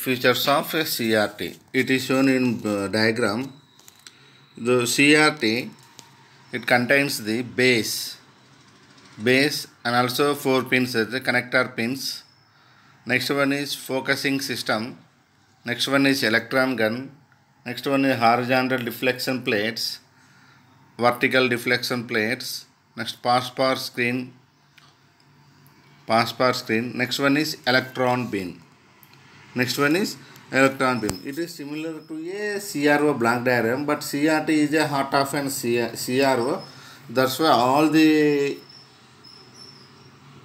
features of a CRT. It is shown in diagram. The CRT, it contains the base and also 4 pins as the connector pins. Next one is focusing system. Next one is electron gun. Next one is horizontal deflection plates, vertical deflection plates. Next pass bar screen. Next one is electron beam. It is similar to a CRO block diagram, but CRT is a heart of an CRO. That's why all the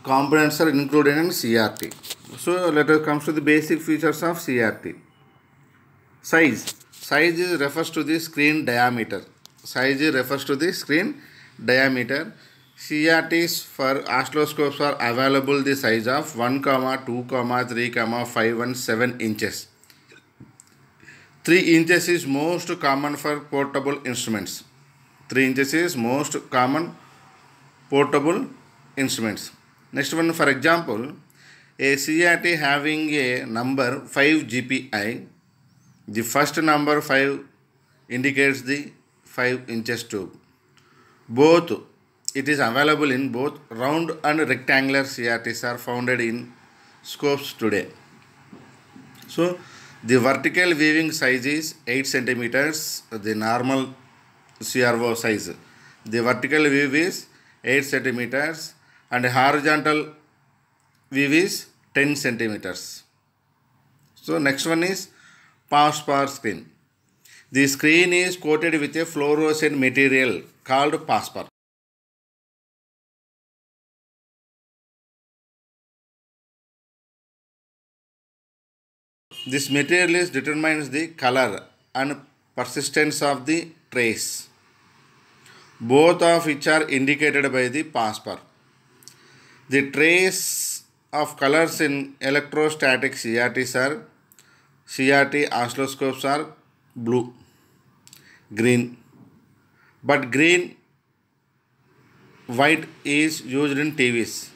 components are included in CRT. So let us come to the basic features of CRT. Size refers to the screen diameter. CRTs for oscilloscopes are available the size of 1, 2, 3, 5 and 7 inches. 3 inches is most common for portable instruments. Next one, for example, a CRT having a number 5 GPI. The first number 5 indicates the 5 inches tube. It is available in both round and rectangular CRTs are found in scopes today. So the vertical weaving size is 8 centimeters, the normal CRO size. The vertical weave is 8 centimeters and horizontal weave is 10 centimeters. So next one is pass bar screen. The screen is coated with a fluorescent material called pass bar. This material determines the color and persistence of the trace, both of which are indicated by the pass bar. The trace of colors in electrostatic CRT oscilloscopes are blue, green, but white is used in TVs.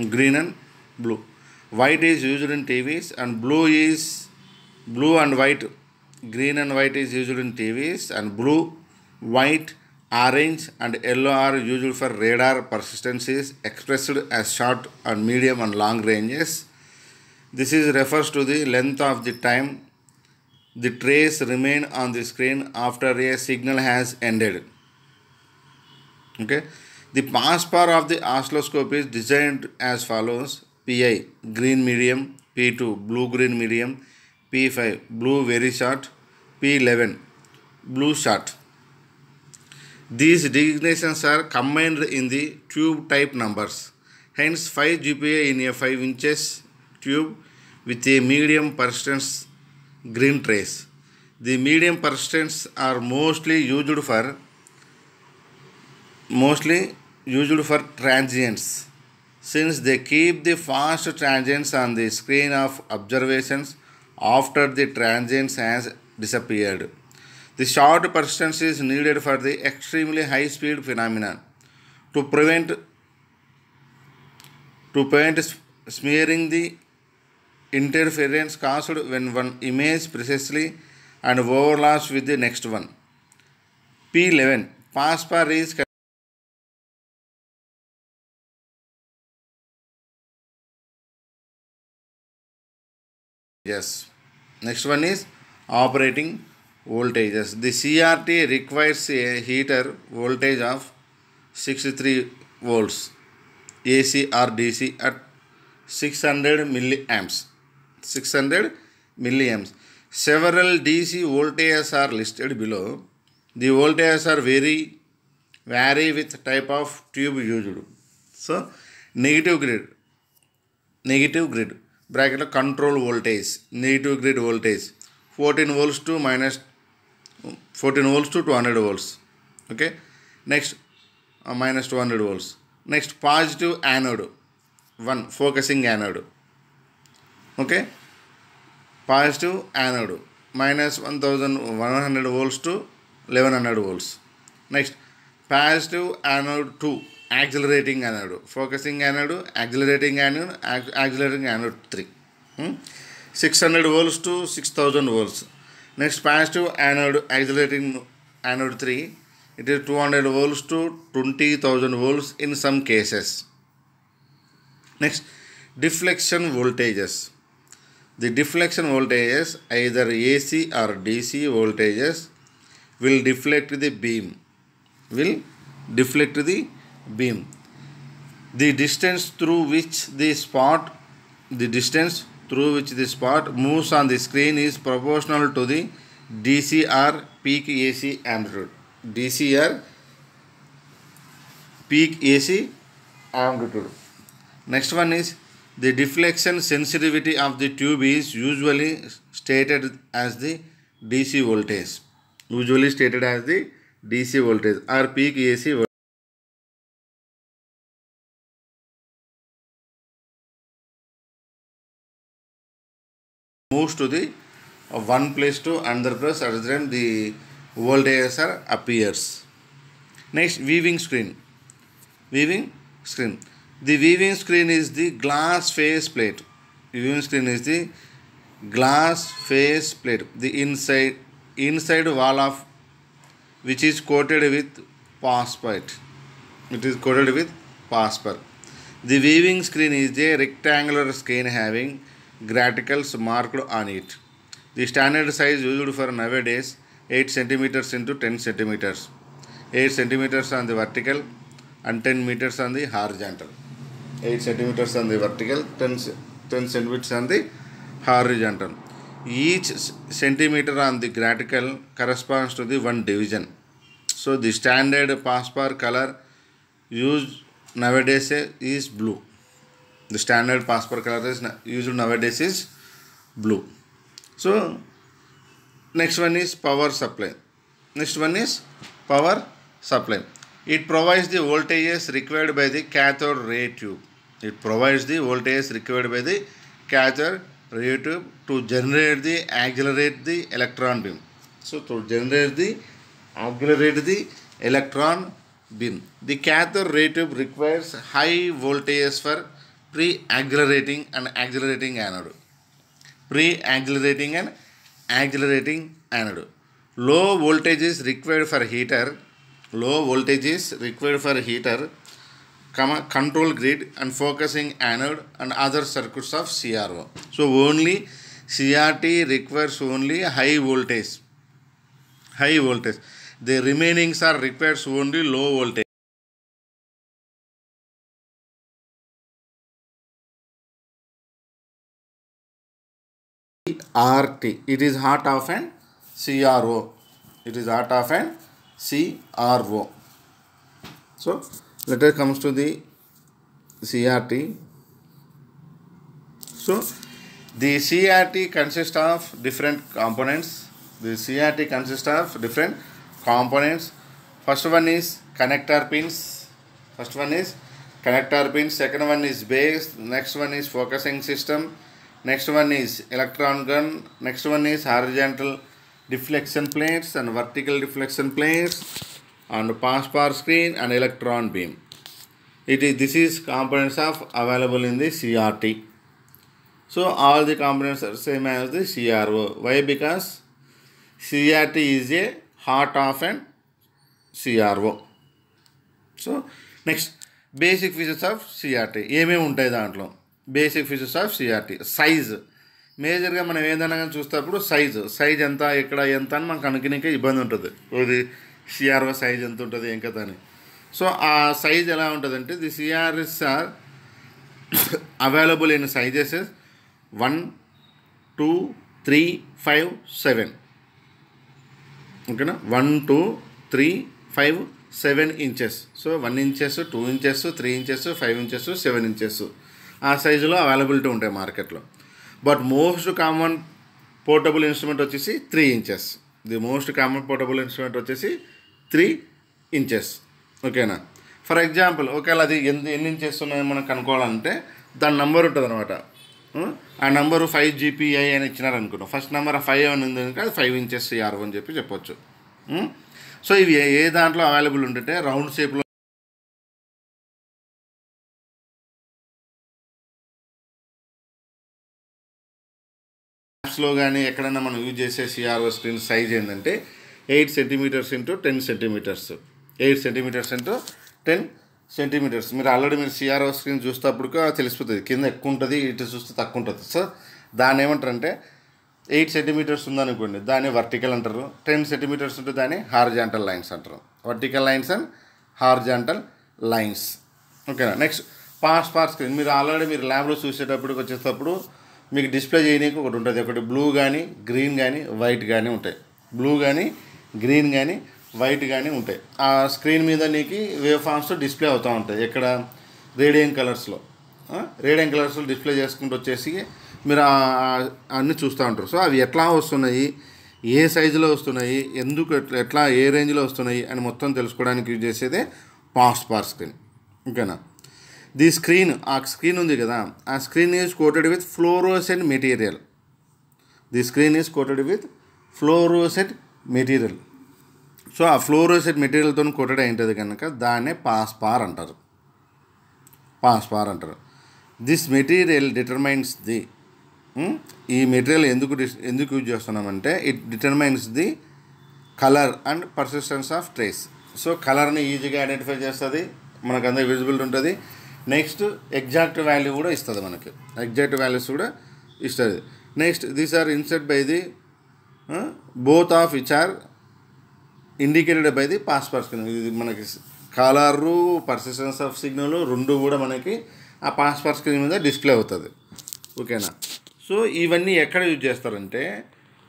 Green and blue. White is used in TVs and blue and white. Green and white is used in TVs and blue, white, orange and yellow are used for radar persistence is expressed as short and medium and long ranges. This refers to the length of the time the trace remain on the screen after a signal has ended. Okay. The pass bar of the oscilloscope is designed as follows: PI green medium, P2 blue green medium, P5 blue very short, P11 blue short. These designations are combined in the tube type numbers. Hence 5 GPI in a 5 inches tube with a medium persistence green trace. The medium persistence are mostly used for transients, since they keep the fast transients on the screen of observations after the transients has disappeared. The short persistence is needed for the extremely high speed phenomenon to prevent smearing the interference caused when one image precisely and overlaps with the next one. P11 pass bar is yes. Next one is operating voltages. The CRT requires a heater voltage of 63 volts AC or DC at 600 milliamps. Several DC voltages are listed below. The voltages are vary with type of tube used. So negative grid bracket control voltage, negative grid voltage 14 volts to 200 volts. Okay. Next minus 200 volts. Next positive anode 1 focusing anode. Okay. Positive anode minus 1100 volts to 1100 volts. Next positive anode 2 accelerating anode, focusing anode, accelerating anode 3. 600 volts to 6000 volts. Next, passive anode accelerating anode 3, it is 200 volts to 20,000 volts in some cases. Next, deflection voltages. The deflection voltages, either AC or DC voltages, will deflect the beam. The distance through which the spot moves on the screen is proportional to the DC or peak AC amplitude. DC or peak AC amplitude. Next one is the deflection sensitivity of the tube is usually stated as the DC voltage. Or peak AC voltage. Moves to the one place to another place at the time the voltage appears. Next, weaving screen. The weaving screen is the glass face plate. The inside wall of which is coated with phosphate. The weaving screen is a rectangular screen having graticles marked on it. The standard size used for nowadays 8 centimeters into 10 centimeters. 8 centimeters on the vertical and 10 meters on the horizontal. 8 centimeters on the vertical, 10 centimeters on the horizontal. Each centimeter on the graticle corresponds to the one division. So the standard phosphor color used nowadays is blue. The standard phosphor color is used nowadays is blue. So next one is power supply. It provides the voltages required by the cathode ray tube. To accelerate the electron beam. The cathode ray tube requires high voltages for pre-accelerating and accelerating anode. Low voltage is required for heater, control grid and focusing anode and other circuits of CRO. So only CRT requires only high voltage. The remaining requires only low voltage. RT, it is heart of an CRO. So let us comes to the CRT. So the CRT consists of different components. First one is connector pins. Second one is base. Next one is focusing system. Next one is electron gun. Next one is horizontal deflection plates and vertical deflection plates and phosphor screen and electron beam. This is components of available in the CRT. So all the components are same as the CRO. Why? Because CRT is a heart of an CRO. So next, basic features of CRT. ఏమేమి ఉంటాయి దాంట్లో? Basic features of CRT. Size మేజర్గా మనం ఏదైనా కానీ చూసేటప్పుడు size ఎంత, ఎక్కడ ఎంత అని మనకు అనుకునే ఇబ్బంది ఉంటుంది. ఇది సిఆర్ఓ సైజ్ ఎంత ఉంటుంది ఏం కదా అని. సో ఆ సైజ్ ఎలా ఉంటుందంటే the CROs are available in sizes 1, 2, 3, 5, 7. ఓకేనా? 1, 2, 3, 5, 7 inches. So 1 inches, 2 inches, 3 inches, 5 inches, 7 inches ఆ సైజులో అవైలబిలిటీ ఉంటాయి మార్కెట్లో. But most common portable instrument వచ్చేసి 3 inches. The most common portable instrument వచ్చేసి 3 inches. ఓకేనా? ఫర్ ఎగ్జాంపుల్ ఒకవేళ అది ఎన్ని ఇంచెస్ ఉన్నాయో మనం కనుక్కోవాలంటే దాని నెంబర్ ఉంటుంది అనమాట. ఆ నెంబరు 5 GPI అని ఇచ్చినారు అనుకుంటాం. ఫస్ట్ నెంబర్ 5 అని ఉంది కనుక అది 5 inches CRO అని చెప్పొచ్చు. సో ఇవి ఏ దాంట్లో అవైలబుల్ ఉంటుంటే రౌండ్ షేప్లో ల్యాబ్స్లో కానీ ఎక్కడైనా మనం యూజ్ చేసే సిఆర్ఓ స్క్రీన్ సైజ్ ఏంటంటే 8 centimetres into 10 centimetres, 8 centimetres into 10 centimetres. మీరు ఆల్రెడీ మీరు సిఆర్ఓ స్క్రీన్ చూసేటప్పుడు తెలిసిపోతుంది, కింద ఎక్కువ ఉంటుంది, ఇటు చూస్తే తక్కువ ఉంటుంది. సో దాన్ని ఏమంటారంటే 8 సెంటీమీటర్స్ ఉందనుకోండి, దాన్ని వర్టికల్ అంటారు. 10 సెంటీమీటర్స్ ఉంటే దాన్ని హారిజాంటల్ లైన్స్ అంటారు. Vertical lines and horizontal lines. ఓకేనా. నెక్స్ట్ పాస్ పార్ స్క్రీన్. మీరు ఆల్రెడీ మీరు ల్యాబ్లో చూసేటప్పుడు వచ్చేటప్పుడు మీకు డిస్ప్లే చేయడానికి ఒకటి ఉంటుంది. ఒకటి బ్లూ కానీ గ్రీన్ కానీ వైట్ కానీ ఉంటాయి. బ్లూ కానీ గ్రీన్ కానీ వైట్ కానీ ఉంటాయి. ఆ స్క్రీన్ మీద నీకు వేవ్ ఫామ్స్ డిస్ప్లే అవుతూ ఉంటాయి. ఎక్కడ రేడియం కలర్స్లో డిస్ప్లే చేసుకుంటూ వచ్చేసి మీరు అన్నీ చూస్తూ ఉంటారు. సో అవి ఎట్లా వస్తున్నాయి, ఏ సైజులో వస్తున్నాయి, ఎందుకు ఎట్లా ఏ రేంజ్లో వస్తున్నాయి అని మొత్తం తెలుసుకోవడానికి యూజ్ చేసేదే పాస్ పార్ స్క్రీన్. ఓకేనా. ది స్క్రీన్, ఆ స్క్రీన్ ఉంది కదా, ఆ screen is coated with fluorescent material. The screen is coated with fluorescent material. So ఆ ఫ్లోరోసెంట్ మెటీరియల్తో కోటెడ్ అయింటుంది కనుక దాన్నే పాస్ పార్ అంటారు. దిస్ మెటీరియల్ డిటర్మైన్స్ ది, ఈ మెటీరియల్ ఎందుకు యూజ్ చేస్తున్నామంటే it determines the colour and persistence of trace. So కలర్ని ఈజీగా ఐడెంటిఫై చేస్తుంది, మనకు అందరూ విజిబుల్ ఉంటుంది. నెక్స్ట్ ఎగ్జాక్ట్ వాల్యూ కూడా ఇస్తుంది, మనకి ఎగ్జాక్ట్ వాల్యూస్ కూడా ఇస్తుంది. Next these are inset by the both of which are indicated by the phosphor screen. ఇది మనకి కలరు పర్సిస్టెన్స్ ఆఫ్ సిగ్నల్ రెండు కూడా మనకి ఆ పాస్ పార్ స్క్రీన్ మీద డిస్ప్లే అవుతుంది. ఓకేనా. సో ఇవన్నీ ఎక్కడ యూజ్ చేస్తారంటే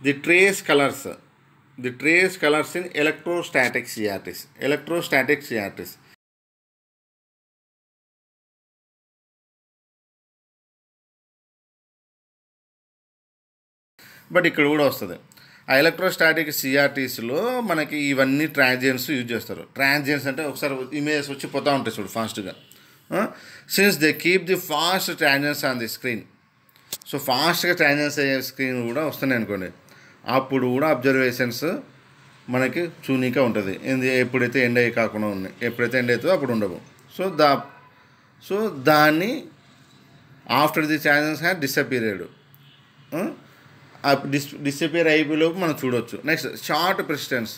the trace colours in electrostatic CRTs. But ఇక్కడ కూడా వస్తుంది. ఆ ఎలక్ట్రోస్టాటిక్ సిఆర్టీస్లో మనకి ఇవన్నీ ట్రాన్సియన్స్ యూజ్ చేస్తారు. ట్రాన్సియన్స్ అంటే ఒకసారి ఇమేజెస్ వచ్చి పోతూ ఉంటాయి చూడు ఫాస్ట్గా. Since they keep the fast transients on the screen. So ఫాస్ట్గా ట్రాన్సియన్స్ అయ్యే స్క్రీన్ కూడా వస్తున్నాయి అనుకోండి, అప్పుడు కూడా అబ్జర్వేషన్స్ మనకి చూనీగా ఉంటుంది. ఎప్పుడైతే ఎండ్ అయ్యి కాకుండా ఉన్నాయి, ఎప్పుడైతే ఎండ్ అవుతుందో అప్పుడు ఉండవు. సో దాన్ని after the transients have disappeared, disappear అయిపోయేలోపు మనం చూడవచ్చు. నెక్స్ట్ షార్ట్ ప్రెసిస్టెన్స్,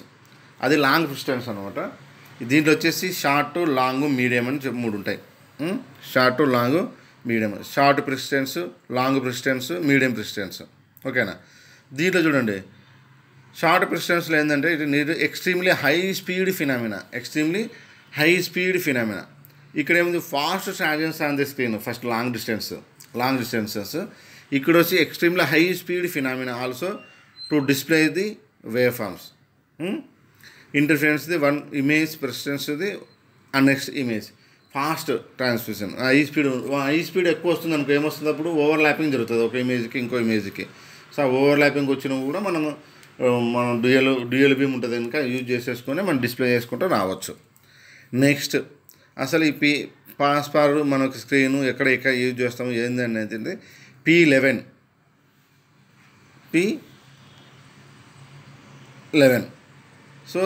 అది లాంగ్ ప్రెసిస్టెన్స్ అనమాట. దీంట్లో వచ్చేసి షార్ట్, లాంగ్, మీడియం అని 3 ఉంటాయి. Short, long, medium. Short persistence, long persistence, medium persistence. ఓకేనా. దీంట్లో చూడండి షార్ట్ ప్రెసిస్టెన్స్లో ఏంటంటే ఇది ఎక్స్ట్రీమ్లీ హై స్పీడ్ ఫినామినా. ఇక్కడ ఏముంది fast transients on the screen. First long distances. ఇక్కడ వచ్చి extremely high speed phenomena also to display the wave forms. ఇంటర్ఫరెన్స్ది వన్ ఇమేజ్ ప్రెసిస్టెన్స్ది and next image fast transmission. High speed ఎక్కువ వస్తుంది అనుకో, ఏమొస్తుంది అప్పుడు ఓవర్ ల్యాపింగ్ జరుగుతుంది ఒక ఇమేజ్కి ఇంకో ఇమేజ్కి. సో ఓవర్ ల్యాపింగ్ వచ్చినప్పుడు కూడా మనం డ్యూయల్ బీమ్ ఉంటుంది కనుక యూజ్ చేసేసుకొని మనం డిస్ప్లే చేసుకుంటూ రావచ్చు. నెక్స్ట్ అసలు ఈ పాస్ పార్ మనకు స్క్రీను ఎక్కడ యూజ్ చేస్తాము ఏంది అనేది P11. సో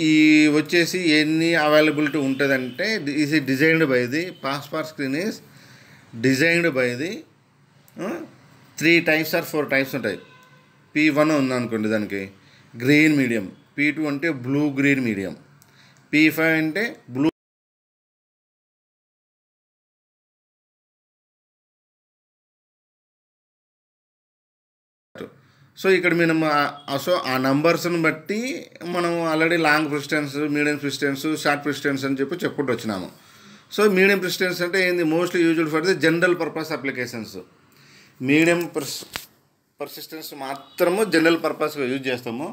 ఈ వచ్చేసి ఎన్ని అవైలబిలిటీ ఉంటుందంటే is designed by the phosphor screen is designed by the 3 types or 4 types ఉంటాయి. P1 ఉందనుకోండి దానికి గ్రీన్ మీడియం, P2 అంటే బ్లూ గ్రీన్ మీడియం, P5 అంటే బ్లూ. సో ఇక్కడ మనం ఆ నంబర్స్ని బట్టి మనం already long persistence, medium ప్రెసిస్టెన్స్, short ప్రెసిస్టెన్స్ అని చెప్పుకుంటూ వచ్చినాము. సో మీడియం ప్రెసిస్టెన్స్ అంటే ఏంది mostly used for the general purpose applications. Medium persistence మాత్రము జనరల్ పర్పస్గా యూజ్ చేస్తాము.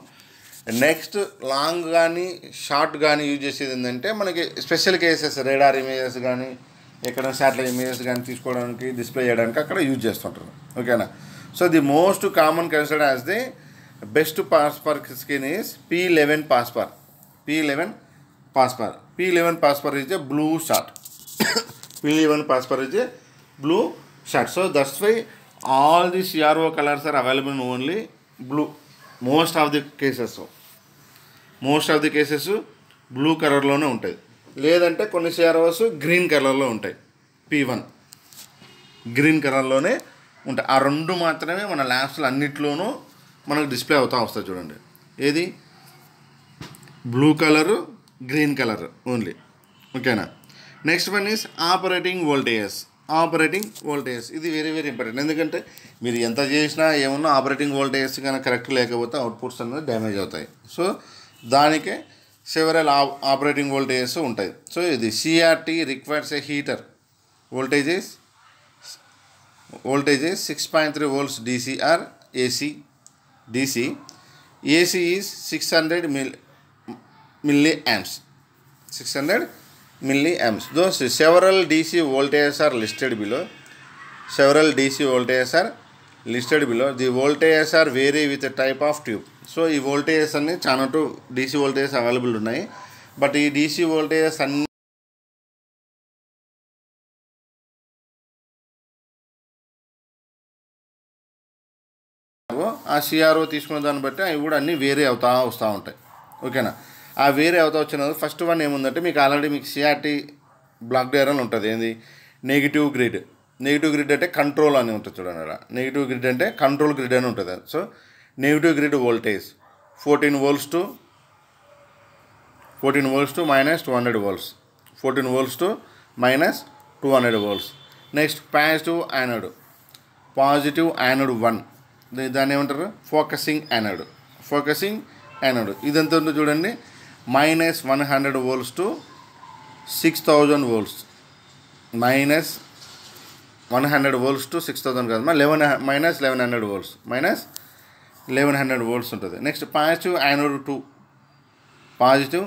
నెక్స్ట్ లాంగ్ కానీ షార్ట్ కానీ యూజ్ చేసేది ఏంటంటే మనకి స్పెషల్ కేసెస్, రేడార్ ఇమేజెస్ కానీ ఎక్కడ శాటిలైట్ ఇమేజెస్ కానీ తీసుకోవడానికి, డిస్ప్లే చేయడానికి అక్కడ యూజ్ చేస్తుంటారు. ఓకేనా. So the most common considered as the best pass పార్ స్క్రీన్ ఈజ్ P11 పాస్ పార్. P11 పాస్ పార్ is a blue short. P11 pass par is a blue shot. So that's why all the CRO colors are available in only blue. Most of the cases blue color లోనే ఉంటాయి. లేదంటే కొన్ని CROs green కలర్లో ఉంటాయి. P1 green కలర్లోనే ఉంటాయి. ఆ రెండు మాత్రమే మన ల్యాబ్స్లో అన్నిట్లోనూ మనకు డిస్ప్లే అవుతూ వస్తుంది చూడండి. ఏది blue colour, green colour only. ఓకేనా. Next one is operating voltages. Operating voltages ఇది వెరీ వెరీ ఇంపార్టెంట్. ఎందుకంటే మీరు ఎంత చేసినా ఏమన్నా ఆపరేటింగ్ వోల్టేజెస్ కనుక కరెక్ట్ లేకపోతే అవుట్పుట్స్ అనేది డ్యామేజ్ అవుతాయి. సో దానికే సెవెరల్ ఆపరేటింగ్ వోల్టేజెస్ ఉంటాయి. సో ఇది CRT requires a heater. Voltages 6.3 volts DC or AC. DC is 600 milliamps. 600 milliamps. Those several DC voltages are listed below. Several DC voltages are listed below. The voltages are vary with the type of tube. So ఈ voltages అన్ని చాలా DC voltages available ఉన్నాయి. But ఈ DC voltages అన్ని ఆ CRO తీసుకున్న దాన్ని బట్టి అవి కూడా అన్నీ వేరే వస్తూ ఉంటాయి. ఓకేనా. ఆ వేరే వచ్చిన ఫస్ట్ వన్ ఏముందంటే మీకు ఆల్రెడీ మీకు సిఆర్టీ బ్లాక్ డయాగ్రమ్ ఉంటుంది. ఏంది నెగిటివ్ గ్రిడ్. నెగిటివ్ గ్రిడ్ అంటే కంట్రోల్ అని ఉంటుంది చూడండి. అలా నెగిటివ్ గ్రిడ్ అంటే కంట్రోల్ గ్రిడ్ అని ఉంటుంది. So negative grid voltage 14 volts to minus 200 volts. 14 volts to minus 200 volts. Next positive anode. Positive anode 1 దాన్ని ఏమంటారు ఫోకసింగ్ యానోడ్. ఫోకసింగ్ యానోడ్ ఇదంతా ఉందో చూడండి. minus 100 volts to 6000 volts. minus 100 volts to 6000 కాదు minus 1100 volts. minus 1100 volts ఉంటుంది. Next positive anode 2. Positive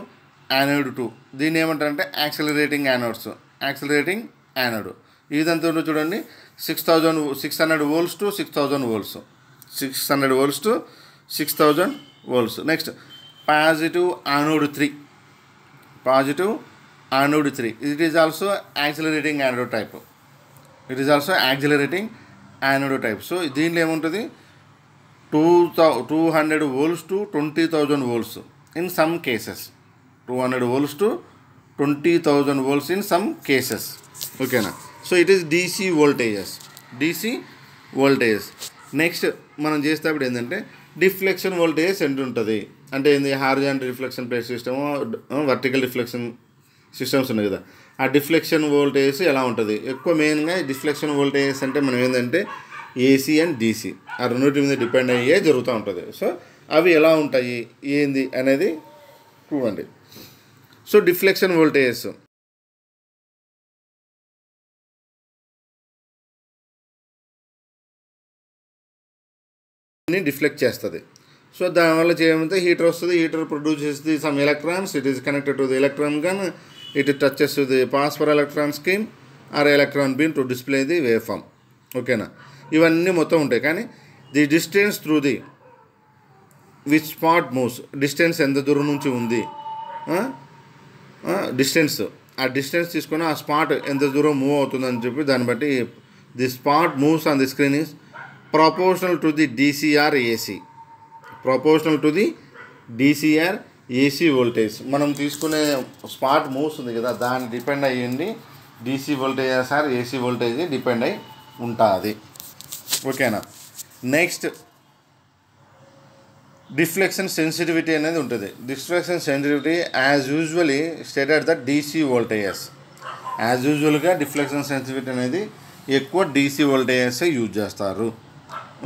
anode 2 దీన్ని ఏమంటారంటే accelerating anodes. Accelerating anode ఇదంతా ఉందో చూడండి. 600 volts to 6000 volts. 600 volts to 6000 volts. Next positive anode 3. Positive anode 3 it is also accelerating anode type. It is also accelerating anode type. So దీనిలో ఏముంటుంది 200 volts to 20,000 volts in some cases. 200 volts to 20,000 volts in some cases. ఓకేనా. So it is DC voltages. DC voltages. Next మనం చేసేటప్పుడు ఏంటంటే deflection voltages ఎంత ఉంటుంది అంటే ఏంది horizontal reflection plate system, vertical reflection systems ఉన్నాయి కదా. ఆ డిఫ్లెక్షన్ వోల్టేజెస్ ఎలా ఉంటుంది ఎక్కువ మెయిన్గా డిఫ్లెక్షన్ వోల్టేజెస్ అంటే మనం ఏంటంటే AC అండ్ DC ఆ రెండింటి మీద డిపెండ్ అయ్యే జరుగుతూ ఉంటుంది. సో అవి ఎలా ఉంటాయి ఏంది అనేది చూడండి. సో డిఫ్లెక్షన్ వోల్టేజెస్ డిఫ్లెక్ట్ చేస్తుంది. సో దానివల్ల చేయమంటే హీటర్ వస్తుంది. హీటర్ ప్రొడ్యూస్ చేస్తుంది some electrons. It is connected to the electron gun. It touches to the phosphor electron scheme or electron beam to display the waveform. ఓకేనా. ఇవన్నీ మొత్తం ఉంటాయి. కానీ the distance through the which spot moves. Distance ఎంత దూరం నుంచి ఉంది distance. ఆ డిస్టెన్స్ తీసుకొని ఆ స్పాట్ ఎంత దూరం మూవ్ అవుతుందని చెప్పి దాన్ని బట్టి the spot moves on the screen is proportional to the DC or AC. Proportional to the DC or AC voltage. మనం తీసుకునే స్పాట్ మూవ్స్ ఉంది కదా దాన్ని డిపెండ్ అయ్యింది DC voltages or AC voltage depend అయి ఉంటుంది. ఓకేనా. నెక్స్ట్ డిఫ్లెక్షన్ సెన్సిటివిటీ అనేది ఉంటుంది. Deflection sensitivity as usually stated the DC voltages. As యూజువల్గా డిఫ్లెక్షన్ సెన్సిటివిటీ అనేది ఎక్కువ DC వోల్టేజెస్ యూజ్ చేస్తారు.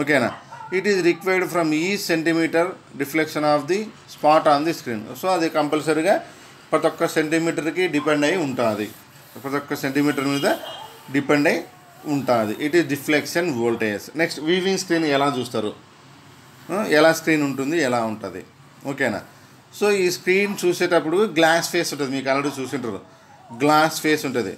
ఓకేనా. It is required from each centimetre deflection of the spot on the screen. So అది కంపల్సరీగా ప్రతి ఒక్క సెంటీమీటర్కి డిపెండ్ అయి ఉంటుంది. ప్రతి ఒక్క సెంటీమీటర్ మీద డిపెండ్ అయి ఉంటుంది. It is deflection voltage. Next weaving screen ఎలా చూస్తారు, ఎలా స్క్రీన్ ఉంటుంది, ఎలా ఉంటుంది. ఓకేనా. సో ఈ స్క్రీన్ చూసేటప్పుడు గ్లాస్ ఫేస్ ఉంటుంది. మీకు ఆల్రెడీ చూసింటారు. గ్లాస్ ఫేస్ ఉంటుంది.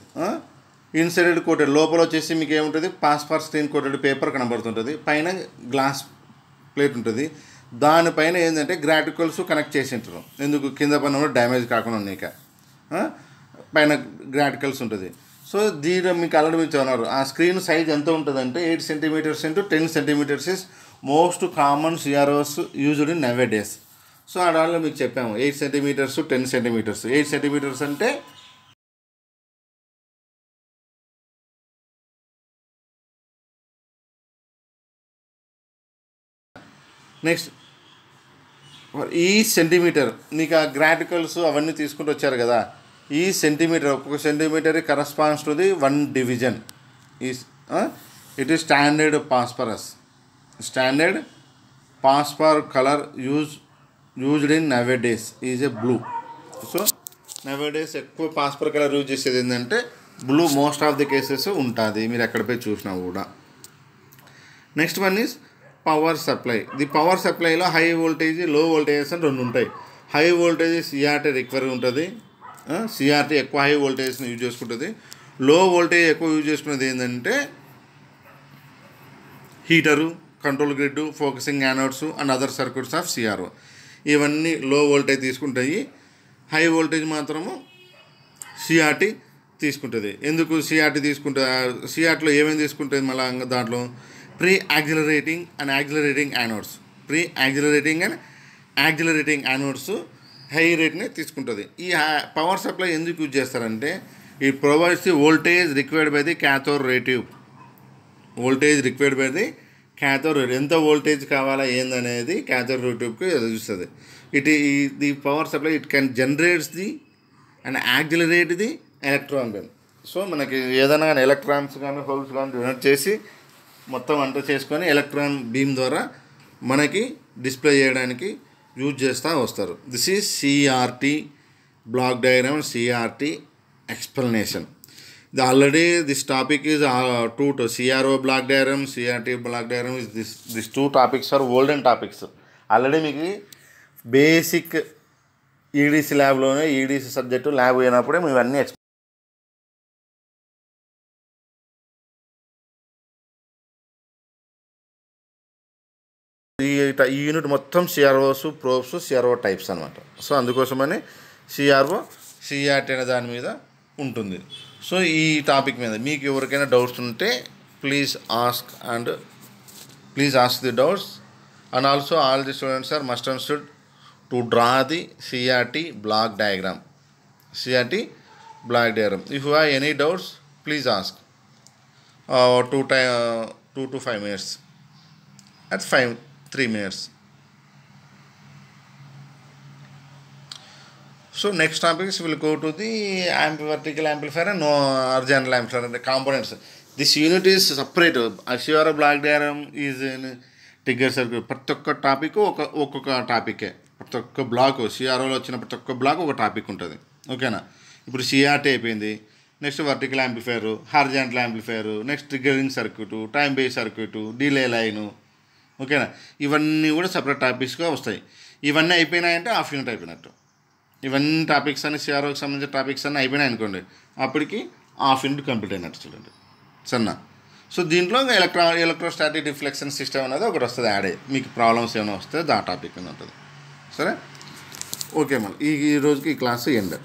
ఇన్సైడెడ్ కోటెడ్ లోపల వచ్చేసి మీకు ఏముంటుంది పాస్ఫర్ స్క్రీన్ కోటెడ్ పేపర్ కనబడుతుంటుంది. పైన గ్లాస్ ప్లేట్ ఉంటుంది. దానిపైన ఏంటంటే గ్రాటికల్స్ కనెక్ట్ చేసి ఉంటారు. ఎందుకు కింద పైన డ్యామేజ్ కాకుండా ఉన్నాయి. పైన గ్రాటికల్స్ ఉంటుంది. సో దీని మీకు ఆల్రెడీ మీరు చూన్నారు. ఆ స్క్రీన్ సైజ్ ఎంత ఉంటుందంటే 8 centimeters into 10 centimeters is most common CROs used in nowadays. So ఆ దానిలో మీకు చెప్పాము 8 centimeters to 10 centimeters. 8 centimeters అంటే నెక్స్ట్ ఈ సెంటీమీటర్ మీకు ఆ గ్రాటికల్స్ అవన్నీ తీసుకుంటూ వచ్చారు కదా, ఈ సెంటీమీటర్ ఒక్కొక్క centimetre corresponds to the 1 division. ఈ it is standard phosphorus. Standard phosphor colour used in nowadays is a blue. So nowadays ఎక్కువ పాస్పర్ కలర్ యూజ్ చేసేది ఏంటంటే blue. Most of the cases ఉంటుంది, మీరు ఎక్కడ పోయి చూసినా కూడా. Next one is power supply. The power సప్లైలో హై వోల్టేజ్, లో వోల్టేజెస్ అని 2 ఉంటాయి. హై వోల్టేజ్ సిఆర్టీ రిక్వైర్ ఉంటుంది. సిఆర్టీ ఎక్కువ హై వోల్టేజ్ని యూజ్ చేసుకుంటుంది. లో వోల్టేజ్ ఎక్కువ యూజ్ చేసుకునేది ఏంటంటే heater, control grid, focusing anodes and other circuits of CRO. ఇవన్నీ లో వోల్టేజ్ తీసుకుంటాయి. హై వోల్టేజ్ మాత్రము సిఆర్టీ తీసుకుంటుంది. ఎందుకు సిఆర్టీ తీసుకుంటుంది? సిఆర్టీలో ఏమేమి తీసుకుంటుంది మళ్ళీ దాంట్లో pre accelerating and accelerating anodes. Pre accelerating and accelerating anodes high రేట్ని తీసుకుంటుంది. ఈ పవర్ సప్లై ఎందుకు యూజ్ చేస్తారంటే it provides the voltage required by the cathode ray tube. Voltage required by the cathode ray, ఎంత వోల్టేజ్ కావాలా ఏందనేది cathode ray ట్యూబ్కి చూస్తుంది. The power supply it can generates the and accelerate the electron beam. So మనకి ఏదైనా కానీ electrons కానీ holes కానీ జనరేట్ చేసి మొత్తం అంతా చేసుకొని ఎలక్ట్రాన్ బీమ్ ద్వారా మనకి డిస్ప్లే చేయడానికి యూజ్ చేస్తూ వస్తారు. This is CRT block diagram, CRT explanation. Already this topic is two to CRO block diagram, CRT block diagram is these 2 topics are golden topics. Already మీకు బేసిక్ ఈడీసీ ల్యాబ్లోనే EDC subject lab అయినప్పుడే మేము అన్నీ ఈ unit మొత్తం CROs, probes, CRO types అనమాట. So అందుకోసమని CRO, CRT అనే దాని మీద ఉంటుంది. సో ఈ టాపిక్ మీద మీకు ఎవరికైనా డౌట్స్ ఉంటే please ask the doubts. And also all the students are must and should to draw the CRT block diagram. CRT block diagram. If you have any doubts please ask. 2 to 5 minutes. At 3 minutes. So next topics will go to the vertical amplifier and horizontal amplifier and the components. This unit is separate. CRO block diagram is in trigger circuit. ప్రతి ఒక్క topic ఒక్కొక్క టాపికే. ప్రతి ఒక్క black సిఆర్ఓలో వచ్చిన ప్రతి ఒక్క black ఒక topic ఉంటుంది. ఓకేనా? ఇప్పుడు సిఆర్టీ అయిపోయింది. Next vertical amplifier, horizontal amplifier, next triggering circuit, time base circuit, delay line. ఓకేనా? ఇవన్నీ కూడా సపరేట్ టాపిక్స్గా వస్తాయి. ఇవన్నీ అయిపోయినాయంటే హాఫ్ యూనిట్ అయిపోయినట్టు. ఇవన్నీ టాపిక్స్ అన్ని సిఆర్ఓకి సంబంధించిన టాపిక్స్ అన్నీ అయిపోయినాయి అనుకోండి, అప్పటికి హాఫ్ యూనిట్ కంప్లీట్ అయినట్టు చూడండి సరేనా. సో దీంట్లో ఎలక్ట్రోస్టాటిక్ రిఫ్లెక్షన్ సిస్టమ్ అనేది ఒకటి వస్తుంది యాడ్ అయ్యి. మీకు ప్రాబ్లమ్స్ ఏమైనా వస్తే ఆ టాపిక్ అని ఉంటుంది. సరే, ఓకే. మళ్ళీ ఈ రోజుకి ఈ క్లాసు ఎండ్.